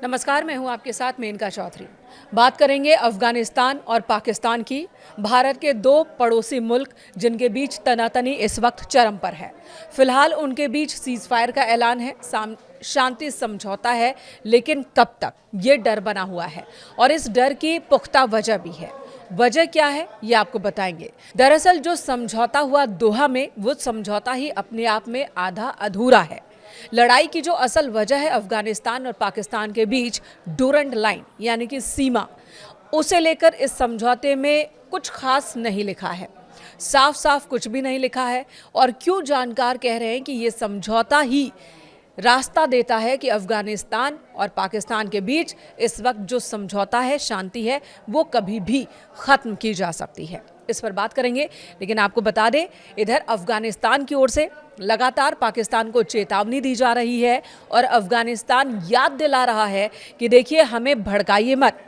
नमस्कार, मैं हूं आपके साथ मेनका चौधरी। बात करेंगे अफगानिस्तान और पाकिस्तान की, भारत के दो पड़ोसी मुल्क जिनके बीच तनातनी इस वक्त चरम पर है। फिलहाल उनके बीच सीज फायर का ऐलान है, शांति समझौता है, लेकिन कब तक, ये डर बना हुआ है और इस डर की पुख्ता वजह भी है। वजह क्या है ये आपको बताएंगे। दरअसल जो समझौता हुआ दोहा में, वो समझौता ही अपने आप में आधा अधूरा है। लड़ाई की जो असल वजह है अफगानिस्तान और पाकिस्तान के बीच डूरंट लाइन यानी कि सीमा, उसे लेकर इस समझौते में कुछ खास नहीं लिखा है। साफ साफ कुछ भी नहीं लिखा है। और क्यों जानकार कह रहे हैं कि ये समझौता ही रास्ता देता है कि अफगानिस्तान और पाकिस्तान के बीच इस वक्त जो समझौता है, शांति है, वो कभी भी ख़त्म की जा सकती है। इस पर बात करेंगे, लेकिन आपको बता दें, इधर अफगानिस्तान की ओर से लगातार पाकिस्तान को चेतावनी दी जा रही है और अफगानिस्तान याद दिला रहा है कि देखिए, हमें भड़काइए मत।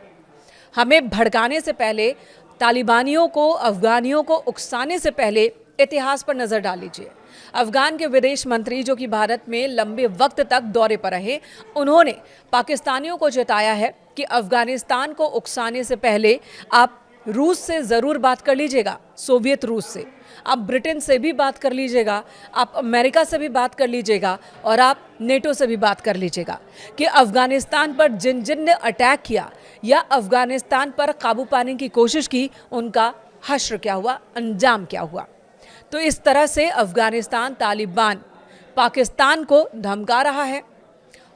हमें भड़काने से पहले, तालिबानियों को, अफगानियों को उकसाने से पहले इतिहास पर नजर डाल लीजिए। अफगान के विदेश मंत्री, जो कि भारत में लंबे वक्त तक दौरे पर रहे, उन्होंने पाकिस्तानियों को चेताया है कि अफगानिस्तान को उकसाने से पहले आप रूस से ज़रूर बात कर लीजिएगा, सोवियत रूस से। आप ब्रिटेन से भी बात कर लीजिएगा, आप अमेरिका से भी बात कर लीजिएगा और आप नेटो से भी बात कर लीजिएगा कि अफगानिस्तान पर जिन जिन ने अटैक किया या अफगानिस्तान पर काबू पाने की कोशिश की, उनका हश्र क्या हुआ, अंजाम क्या हुआ। तो इस तरह से अफगानिस्तान, तालिबान पाकिस्तान को धमका रहा है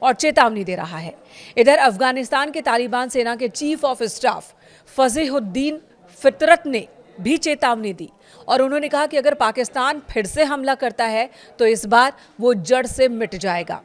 और चेतावनी दे रहा है। इधर अफगानिस्तान के तालिबान सेना के चीफ ऑफ स्टाफ फजीहुद्दीन फितरत ने भी चेतावनी दी और उन्होंने कहा कि अगर पाकिस्तान फिर से हमला करता है तो इस बार वो जड़ से मिट जाएगा।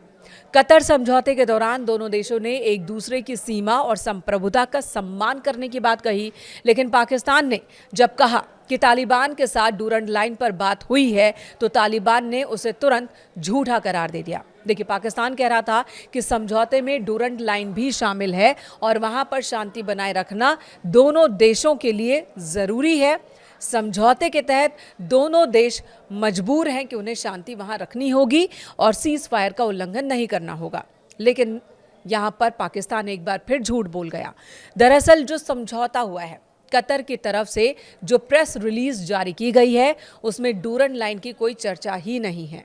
कतर समझौते के दौरान दोनों देशों ने एक दूसरे की सीमा और संप्रभुता का सम्मान करने की बात कही, लेकिन पाकिस्तान ने जब कहा कि तालिबान के साथ डूरंट लाइन पर बात हुई है, तो तालिबान ने उसे तुरंत झूठा करार दे दिया। देखिए, पाकिस्तान कह रहा था कि समझौते में डूरंट लाइन भी शामिल है और वहां पर शांति बनाए रखना दोनों देशों के लिए ज़रूरी है। समझौते के तहत दोनों देश मजबूर हैं कि उन्हें शांति वहां रखनी होगी और सीज फायर का उल्लंघन नहीं करना होगा। लेकिन यहां पर पाकिस्तान एक बार फिर झूठ बोल गया। दरअसल जो समझौता हुआ है, कतर की तरफ से जो प्रेस रिलीज जारी की गई है, उसमें डूरंट लाइन की कोई चर्चा ही नहीं है।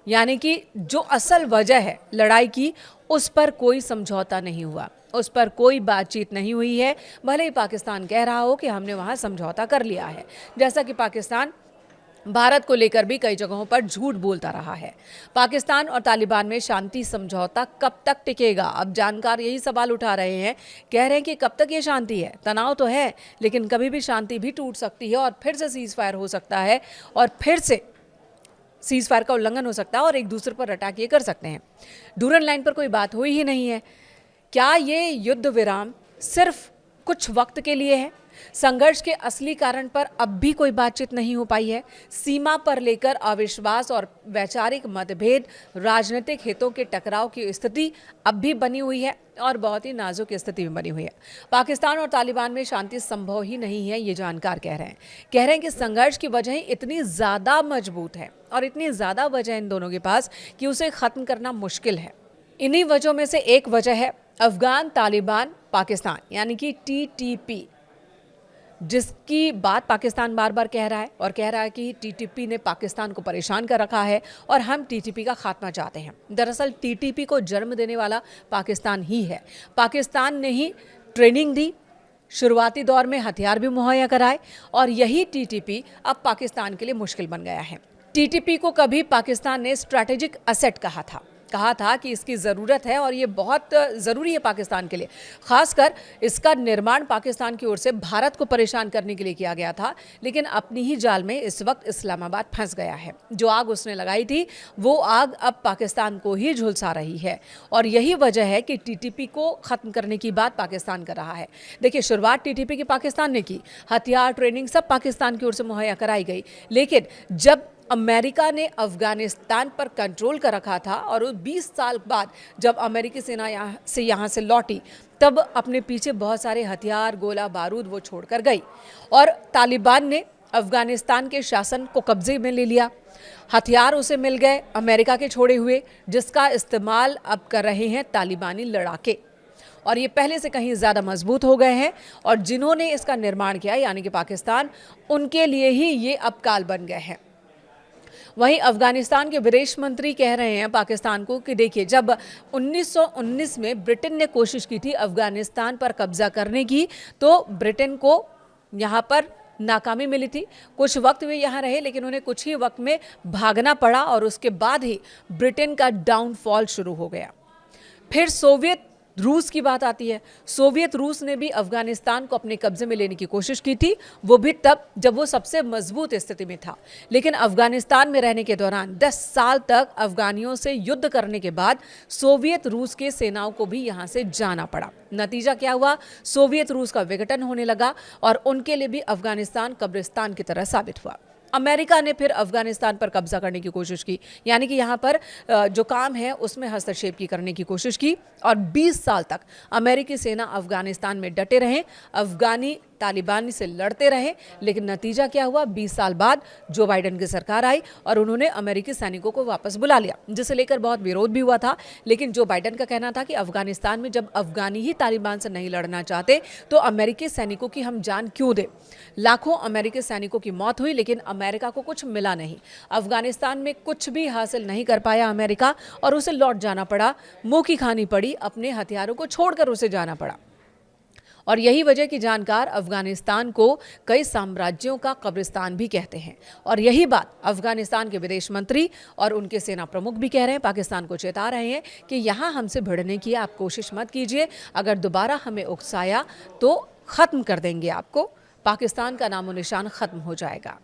यानी कि जो असल वजह है लड़ाई की, उस पर कोई समझौता नहीं हुआ, उस पर कोई बातचीत नहीं हुई है। भले ही पाकिस्तान कह रहा हो कि हमने वहाँ समझौता कर लिया है, जैसा कि पाकिस्तान भारत को लेकर भी कई जगहों पर झूठ बोलता रहा है। पाकिस्तान और तालिबान में शांति समझौता कब तक टिकेगा? अब जानकार यही सवाल उठा रहे हैं, कह रहे हैं कि कब तक ये शांति है? तनाव तो है, लेकिन कभी भी शांति भी टूट सकती है और फिर से सीज फायर हो सकता है और फिर से सीज फायर का उल्लंघन हो सकता है और एक दूसरे पर अटैक ये कर सकते हैं। डूरंट लाइन पर कोई बात हुई ही नहीं है। क्या ये युद्ध विराम सिर्फ कुछ वक्त के लिए है? संघर्ष के असली कारण पर अब भी कोई बातचीत नहीं हो पाई है। सीमा पर लेकर अविश्वास और वैचारिक मतभेद, राजनीतिक हितों के टकराव की स्थिति अब भी बनी हुई है और बहुत ही नाजुक स्थिति में बनी हुई है। पाकिस्तान और तालिबान में शांति संभव ही नहीं है, ये जानकार कह रहे हैं कि संघर्ष की वजह इतनी ज़्यादा मजबूत है और इतनी ज़्यादा वजह इन दोनों के पास कि उसे ख़त्म करना मुश्किल है। इन्हीं वजहों में से एक वजह है अफगान तालिबान पाकिस्तान यानी कि TTP, जिसकी बात पाकिस्तान बार बार कह रहा है और कह रहा है कि TTP ने पाकिस्तान को परेशान कर रखा है और हम TTP का खात्मा चाहते हैं। दरअसल TTP को जन्म देने वाला पाकिस्तान ही है। पाकिस्तान ने ही ट्रेनिंग दी, शुरुआती दौर में हथियार भी मुहैया कराए और यही TTP अब पाकिस्तान के लिए मुश्किल बन गया है। TTP को कभी पाकिस्तान ने स्ट्रैटेजिक असेट कहा था कि इसकी ज़रूरत है और ये बहुत ज़रूरी है पाकिस्तान के लिए। खासकर इसका निर्माण पाकिस्तान की ओर से भारत को परेशान करने के लिए किया गया था, लेकिन अपनी ही जाल में इस वक्त इस्लामाबाद फंस गया है। जो आग उसने लगाई थी, वो आग अब पाकिस्तान को ही झुलसा रही है और यही वजह है कि TTP को ख़त्म करने की बात पाकिस्तान कर रहा है। देखिए, शुरुआत TTP की पाकिस्तान ने की, हथियार, ट्रेनिंग सब पाकिस्तान की ओर से मुहैया कराई गई, लेकिन जब अमेरिका ने अफगानिस्तान पर कंट्रोल कर रखा था और 20 साल बाद जब अमेरिकी सेना यहाँ से लौटी, तब अपने पीछे बहुत सारे हथियार, गोला बारूद वो छोड़कर गई और तालिबान ने अफगानिस्तान के शासन को कब्जे में ले लिया। हथियार उसे मिल गए अमेरिका के छोड़े हुए, जिसका इस्तेमाल अब कर रहे हैं तालिबानी लड़ाके। और ये पहले से कहीं ज़्यादा मजबूत हो गए हैं और जिन्होंने इसका निर्माण किया यानी कि पाकिस्तान, उनके लिए ही ये अब काल बन गए हैं। वहीं अफगानिस्तान के विदेश मंत्री कह रहे हैं पाकिस्तान को कि देखिए, जब 1919 में ब्रिटेन ने कोशिश की थी अफगानिस्तान पर कब्जा करने की, तो ब्रिटेन को यहाँ पर नाकामी मिली थी। कुछ वक्त वे यहाँ रहे, लेकिन उन्हें कुछ ही वक्त में भागना पड़ा और उसके बाद ही ब्रिटेन का डाउनफॉल शुरू हो गया। फिर सोवियत रूस की बात आती है। सोवियत रूस ने भी अफगानिस्तान को अपने कब्जे में लेने की कोशिश की थी, वो भी तब जब वो सबसे मजबूत स्थिति में था। लेकिन अफगानिस्तान में रहने के दौरान 10 साल तक अफगानियों से युद्ध करने के बाद सोवियत रूस के सेनाओं को भी यहाँ से जाना पड़ा। नतीजा क्या हुआ? सोवियत रूस का विघटन होने लगा और उनके लिए भी अफगानिस्तान कब्रिस्तान की तरह साबित हुआ। अमेरिका ने फिर अफगानिस्तान पर कब्जा करने की कोशिश की, यानी कि यहाँ पर जो काम है उसमें हस्तक्षेप की करने की कोशिश की और 20 साल तक अमेरिकी सेना अफगानिस्तान में डटे रहे, अफगानी तालिबान से लड़ते रहे। लेकिन नतीजा क्या हुआ? 20 साल बाद जो बाइडेन की सरकार आई और उन्होंने अमेरिकी सैनिकों को वापस बुला लिया, जिसे लेकर बहुत विरोध भी हुआ था। लेकिन जो बाइडेन का कहना था कि अफगानिस्तान में जब अफगानी ही तालिबान से नहीं लड़ना चाहते तो अमेरिकी सैनिकों की हम जान क्यों दें। लाखों अमेरिकी सैनिकों की मौत हुई, लेकिन अमेरिका को कुछ मिला नहीं। अफगानिस्तान में कुछ भी हासिल नहीं कर पाया अमेरिका और उसे लौट जाना पड़ा, मुंह की खानी पड़ी, अपने हथियारों को छोड़कर उसे जाना पड़ा। और यही वजह की जानकार अफगानिस्तान को कई साम्राज्यों का कब्रिस्तान भी कहते हैं। और यही बात अफगानिस्तान के विदेश मंत्री और उनके सेना प्रमुख भी कह रहे हैं, पाकिस्तान को चेता रहे हैं कि यहाँ हमसे भिड़ने की आप कोशिश मत कीजिए। अगर दोबारा हमें उकसाया तो ख़त्म कर देंगे आपको। पाकिस्तान का नामो निशान ख़त्म हो जाएगा।